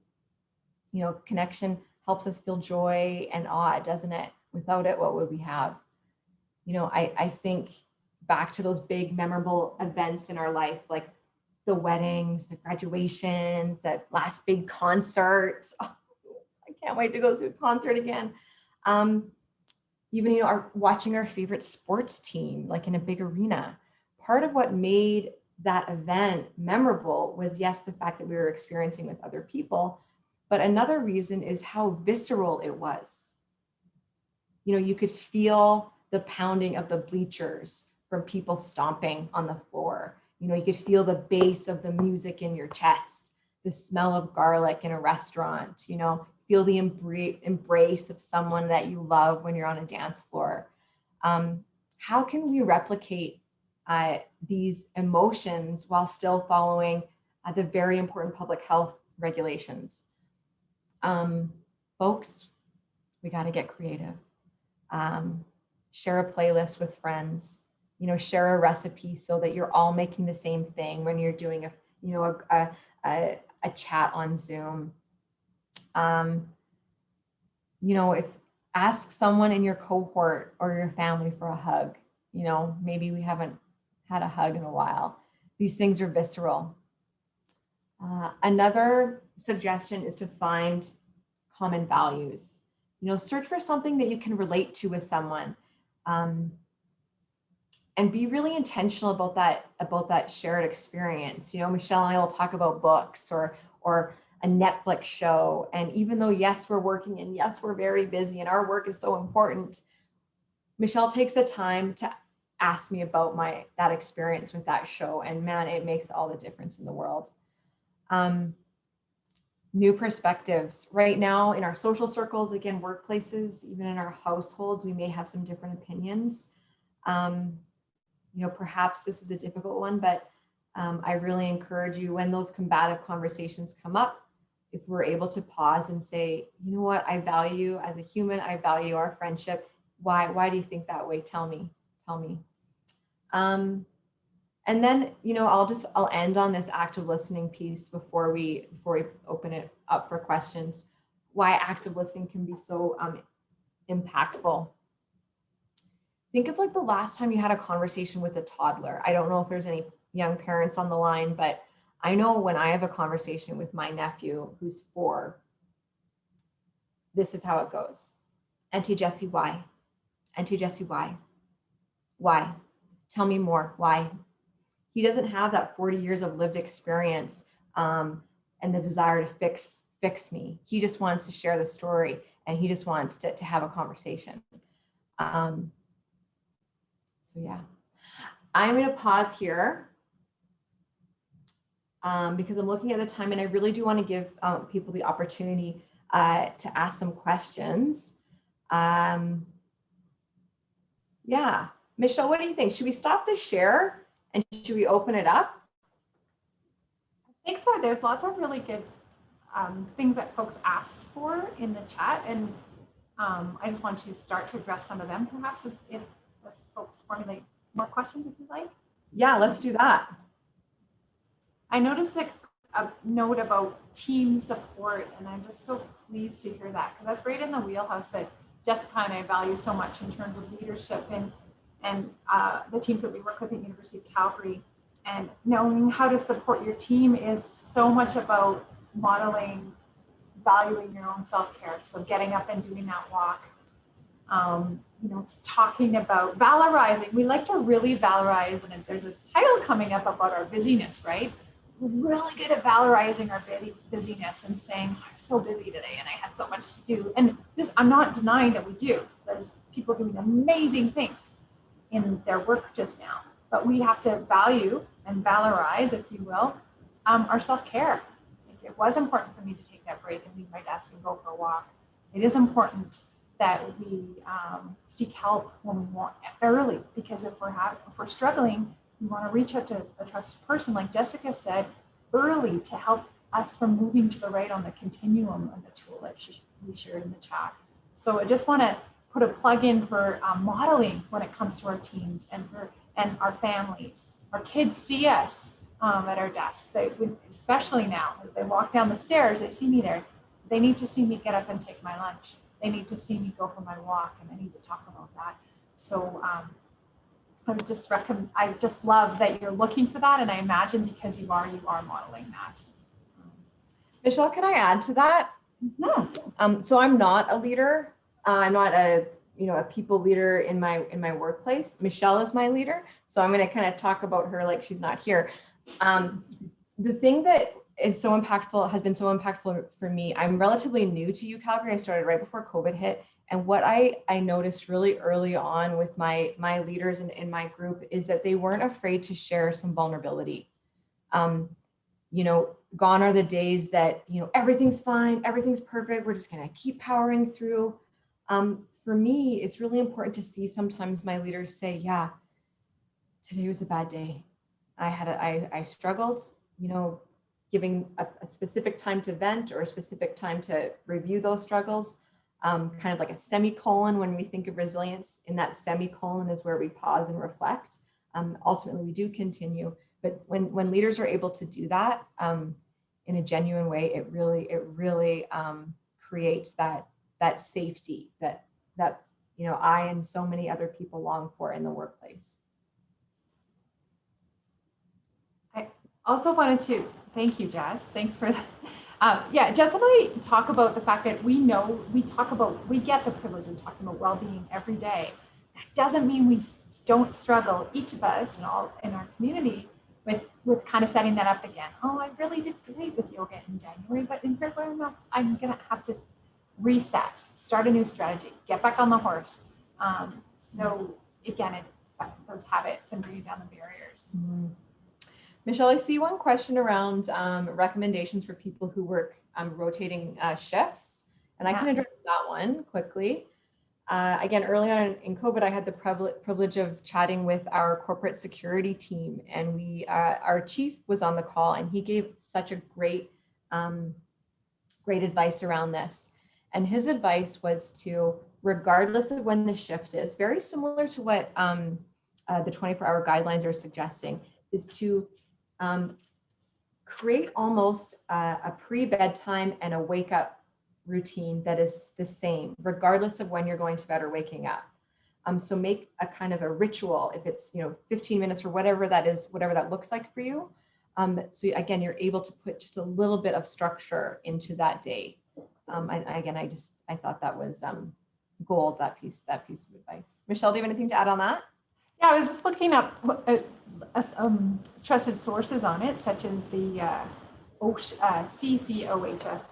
Connection helps us feel joy and awe, doesn't it? Without it, what would we have? I think back to those big memorable events in our life, like the weddings, the graduations, that last big concert. Oh, I can't wait to go to a concert again. Even, watching our favorite sports team, like in a big arena. Part of what made that event memorable was, yes, the fact that we were experiencing with other people, but another reason is how visceral it was. You could feel the pounding of the bleachers from people stomping on the floor. You could feel the bass of the music in your chest, the smell of garlic in a restaurant, feel the embrace of someone that you love when you're on a dance floor. How can we replicate these emotions while still following the very important public health regulations? Folks, we got to get creative. Share a playlist with friends, share a recipe so that you're all making the same thing when you're doing a chat on Zoom. If ask someone in your cohort or your family for a hug, maybe we haven't had a hug in a while. These things are visceral. Another suggestion is to find common values. Search for something that you can relate to with someone, and be really intentional about that shared experience. Michele and I will talk about books or a Netflix show. And even though, yes, we're working and yes, we're very busy and our work is so important, Michele takes the time to ask me about that experience with that show. And man, it makes all the difference in the world. New perspectives. Right now in our social circles, again, workplaces, even in our households, we may have some different opinions. Perhaps this is a difficult one, but I really encourage you, when those combative conversations come up, if we're able to pause and say, you know what, I value as a human, I value our friendship. Why do you think that way? Tell me. And then, I'll end on this active listening piece before we open it up for questions. Why active listening can be so impactful. think of like the last time you had a conversation with a toddler. I don't know if there's any young parents on the line, but I know when I have a conversation with my nephew who's 4, this is how it goes. Auntie Jessie, why? Auntie Jessie, why? Why? Tell me more. Why? He doesn't have that 40 years of lived experience and the desire to fix me. He just wants to share the story, and he just wants to have a conversation. So yeah, I'm going to pause here because I'm looking at the time, and I really do want to give people the opportunity to ask some questions. Yeah, Michele, what do you think? Should we stop the share and should we open it up? I think so. There's lots of really good things that folks asked for in the chat, and I just want to start to address some of them, perhaps, as folks formulate more questions, if you like. Yeah, let's do that. I noticed a note about team support, and I'm just so pleased to hear that, because that's right in the wheelhouse that Jessica and I value so much in terms of leadership and the teams that we work with at University of Calgary. And knowing how to support your team is so much about modeling, valuing your own self-care. So getting up and doing that walk, just talking about valorizing. We like to really valorize, and there's a title coming up about our busyness, right? We're really good at valorizing our busyness and saying, I'm so busy today and I had so much to do. And this, I'm not denying that we do. There's people doing amazing things in their work just now, but we have to value and valorize, if you will, our self-care. It was important for me to take that break and leave my desk and go for a walk. It is important that we seek help when we want early, because if we're struggling, we want to reach out to a trusted person, like Jessica said, early, to help us from moving to the right on the continuum of the tool that we shared in the chat. So I just want to put a plug in for modeling when it comes to our teams and our families. Our kids see us at our desks. Especially now, if they walk down the stairs, they see me there. They need to see me get up and take my lunch. They need to see me go for my walk, and I need to talk about that. So I just love that you're looking for that, and I imagine because you are modeling that. Michele, can I add to that? Mm-hmm. So I'm not a leader. I'm not a people leader in my workplace. Michele is my leader, so I'm going to kind of talk about her like she's not here. The thing that is so impactful, has been so impactful for me, I'm relatively new to Calgary. I started right before COVID hit. And what I noticed really early on with my leaders in my group is that they weren't afraid to share some vulnerability. Gone are the days that, everything's fine, everything's perfect, we're just going to keep powering through. For me, it's really important to see sometimes my leaders say, yeah, today was a bad day. I struggled, giving a specific time to vent or a specific time to review those struggles. Kind of like a semicolon when we think of resilience. In that semicolon is where we pause and reflect. Ultimately, we do continue, but when leaders are able to do that in a genuine way, it really creates that safety that I and so many other people long for in the workplace. I also wanted to thank you, Jess. Thanks for that. Jess and I talk about the fact that we get the privilege of talking about well-being every day. That doesn't mean we don't struggle, each of us and all in our community, with kind of setting that up again. Oh, I really did great with yoga in January, but in February, I'm going to have to reset, start a new strategy, get back on the horse. So again, it's those habits and bringing down the barriers. Mm-hmm. Michele, I see one question around recommendations for people who work rotating shifts, and I can address that one quickly. Again, early on in COVID, I had the privilege of chatting with our corporate security team, and our chief was on the call, and he gave such a great advice around this. And his advice was to, regardless of when the shift is, very similar to what the 24-hour guidelines are suggesting, is to create almost a pre-bedtime and a wake-up routine that is the same, regardless of when you're going to bed or waking up. So make a kind of a ritual, if it's, 15 minutes or whatever that is, whatever that looks like for you. So again, you're able to put just a little bit of structure into that day. I thought that was gold, that piece of advice. Michele, do you have anything to add on that? Yeah, I was just looking up trusted sources on it, such as the CCOHS.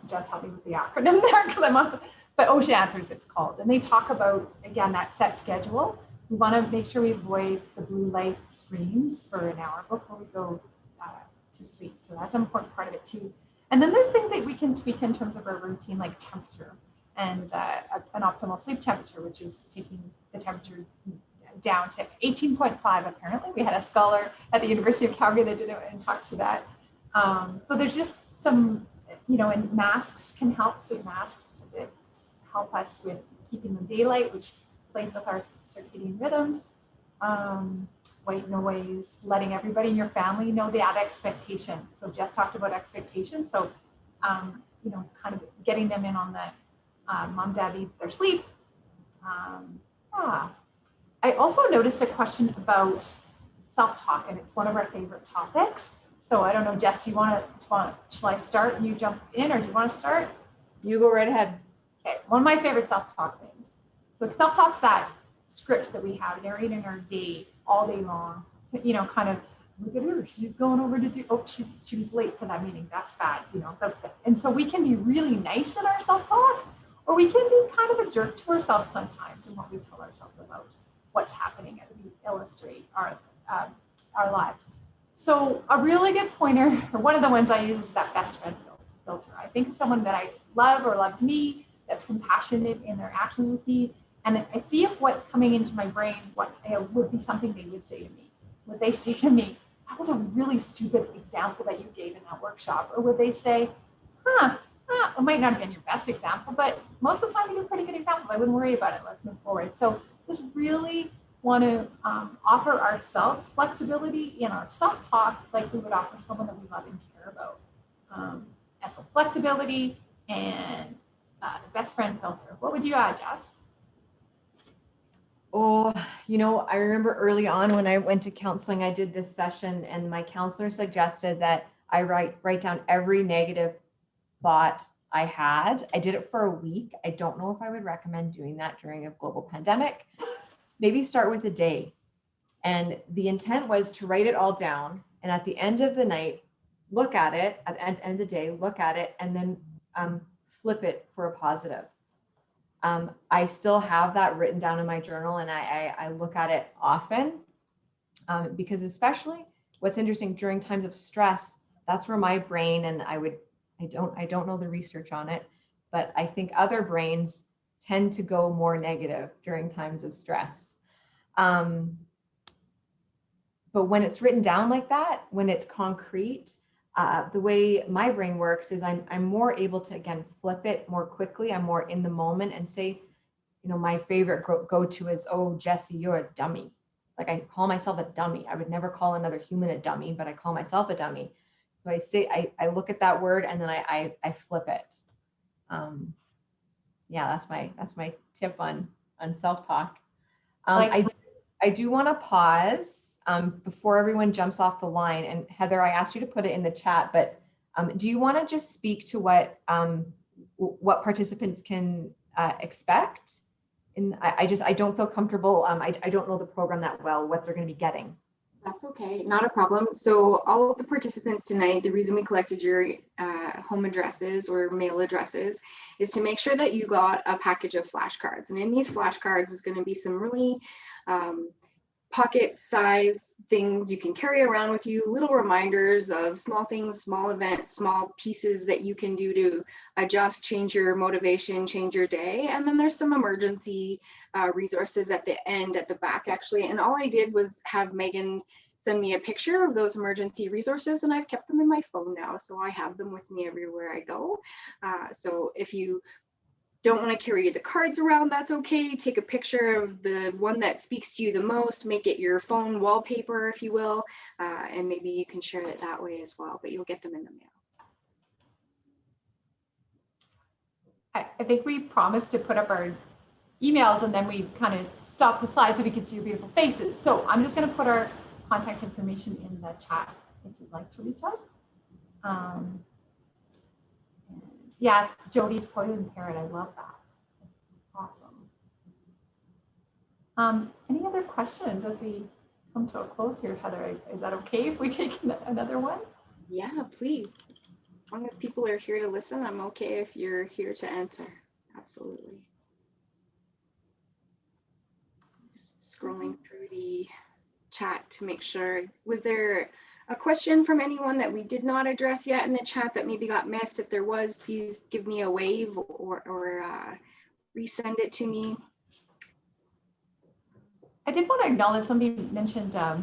Just help me with the acronym there, because I'm on, but OSHA Answers it's called. And they talk about, again, that set schedule. We want to make sure we avoid the blue light screens for an hour before we go to sleep. So that's an important part of it too. And then there's things that we can tweak in terms of our routine, like temperature and an optimal sleep temperature, which is taking the temperature down to 18.5. Apparently, we had a scholar at the University of Calgary that did it and talked to that. So there's just some, and masks can help. So masks help us with keeping the daylight, which plays with our circadian rhythms. White noise, letting everybody in your family know that expectation. So Jess talked about expectations. So, kind of getting them in on the mom, dad need their sleep. I also noticed a question about self-talk, and it's one of our favorite topics. So I don't know, Jess, shall I start and you jump in, or do you want to start? You go right ahead. Okay, one of my favorite self-talk things. So self-talk's that script that we have narrating our day all day long. Kind of look at her, she's going over to do, she was late for that meeting, that's bad, And so we can be really nice in our self-talk, or we can be kind of a jerk to ourselves sometimes in what we tell ourselves about what's happening as we illustrate our lives. So a really good pointer, or one of the ones I use, is that best friend filter. I think of someone that I love or loves me, that's compassionate in their actions with me, and I see if what's coming into my brain, what would be something they would say to me. Would they say to me, that was a really stupid example that you gave in that workshop? Or would they say, it might not have been your best example, but most of the time you do a pretty good example. I wouldn't worry about it. Let's move forward. So just really want to offer ourselves flexibility in our self-talk, like we would offer someone that we love and care about. And so flexibility and the best friend filter. What would you add, Jess? Oh, I remember early on when I went to counseling, I did this session and my counselor suggested that I write down every negative thought I had. I did it for a week. I don't know if I would recommend doing that during a global pandemic. Maybe start with a day. And the intent was to write it all down. And at the end of the night, look at it, at the end of the day, look at it, and then flip it for a positive. I still have that written down in my journal, and I look at it often because especially what's interesting during times of stress, that's where my brain, and I don't know the research on it, but I think other brains tend to go more negative during times of stress. But when it's written down like that, when it's concrete, the way my brain works is I'm more able to, again, flip it more quickly. I'm more in the moment and say, my favorite go-to is, oh, Jesse, you're a dummy. Like I call myself a dummy. I would never call another human a dummy, but I call myself a dummy. So I say, I look at that word and then I flip it. Yeah, that's my tip on self-talk. I do want to pause before everyone jumps off the line. And Heather, I asked you to put it in the chat, but do you want to just speak to what participants can expect? And I don't feel comfortable. I don't know the program that well, what they're going to be getting. That's okay, not a problem. So all of the participants tonight, the reason we collected your home addresses or mail addresses is to make sure that you got a package of flashcards. And in these flashcards is going to be some really pocket size things you can carry around with you, little reminders of small things, small events, small pieces that you can do to adjust, change your motivation, change your day. And then there's some emergency resources at the end, at the back actually. And all I did was have Megan send me a picture of those emergency resources, and I've kept them in my phone now. So I have them with me everywhere I go. So if you don't want to carry the cards around, that's okay. Take a picture of the one that speaks to you the most, make it your phone wallpaper, if you will, and maybe you can share it that way as well, but you'll get them in the mail. I think we promised to put up our emails, and then we kind of stop the slide so we can see your beautiful faces. So I'm just going to put our contact information in the chat if you'd like to reach out. Yeah, Jody's poison parrot. I love that. That's awesome. Any other questions as we come to a close here, Heather? Is that okay if we take another one? Yeah, please. As long as people are here to listen, I'm okay if you're here to answer. Absolutely. Just scrolling through the chat to make sure. Was there a question from anyone that we did not address yet in the chat that maybe got missed? If there was, please give me a wave or resend it to me. I did want to acknowledge somebody mentioned the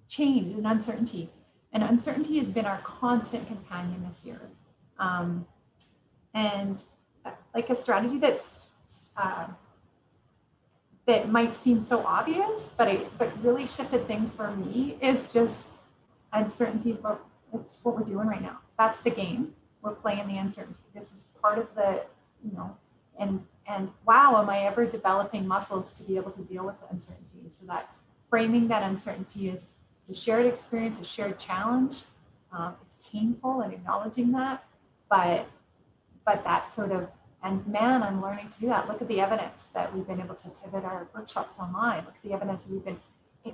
change and uncertainty. And uncertainty has been our constant companion this year. And like a strategy that's that might seem so obvious, but really shifted things for me is just uncertainty is it's what we're doing right now. That's the game. We're playing the uncertainty. This is part of the, and wow, am I ever developing muscles to be able to deal with the uncertainty? So that framing that uncertainty is it's a shared experience, a shared challenge. It's painful and acknowledging that, but that sort of, and man, I'm learning to do that. Look at the evidence that we've been able to pivot our workshops online. Look at the evidence that we've been,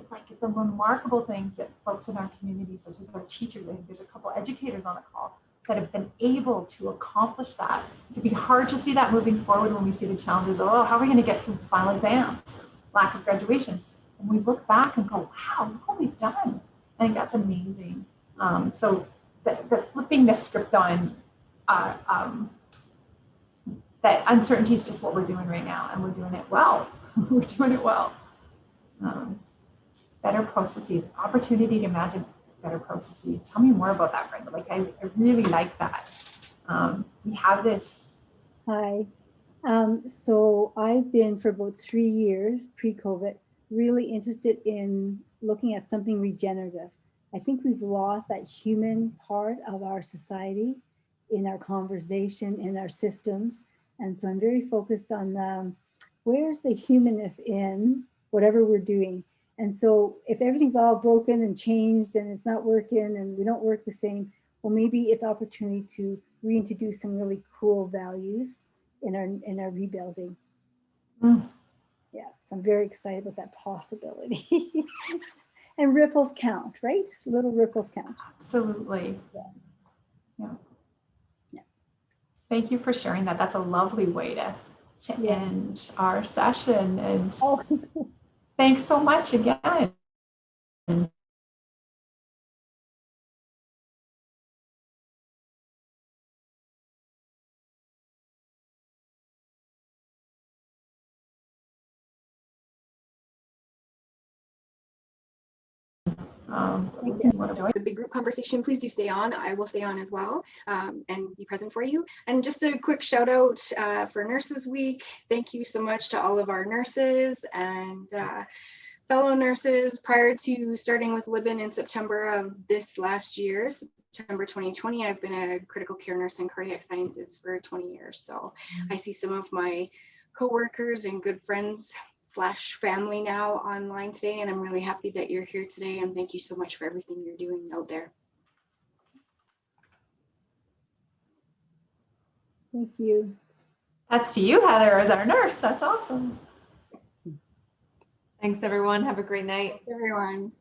like the remarkable things that folks in our community, such as our teachers, I think there's a couple educators on the call that have been able to accomplish that. It'd be hard to see that moving forward when we see the challenges of, oh, how are we going to get through final exams, lack of graduations? And we look back and go, wow, look what we've done. I think that's amazing. So the flipping the script on that uncertainty is just what we're doing right now, and we're doing it well. We're doing it well. Better processes, opportunity to imagine better processes. Tell me more about that, Brenda. Like, I really like that. We have this. Hi. So I've been for about 3 years pre-COVID really interested in looking at something regenerative. I think we've lost that human part of our society in our conversation, in our systems. And so I'm very focused on where's the humanness in whatever we're doing. And so if everything's all broken and changed and it's not working and we don't work the same, well, maybe it's opportunity to reintroduce some really cool values in our rebuilding. Yeah, so I'm very excited about that possibility. And ripples count, right? Little ripples count. Absolutely. Yeah. Thank you for sharing that. That's a lovely way to end our session. And thanks so much again. The big group conversation, please do stay on. I will stay on as well and be present for you. And just a quick shout out for Nurses Week. Thank you so much to all of our nurses and fellow nurses. Prior to starting with Libin in September of this last year, September 2020, I've been a critical care nurse in cardiac sciences for 20 years. So I see some of my coworkers and good friends / family now online today, and I'm really happy that you're here today, and thank you so much for everything you're doing out there. Thank you. That's to you, Heather, as our nurse. That's awesome. Thanks, everyone. Have a great night. Thanks, everyone.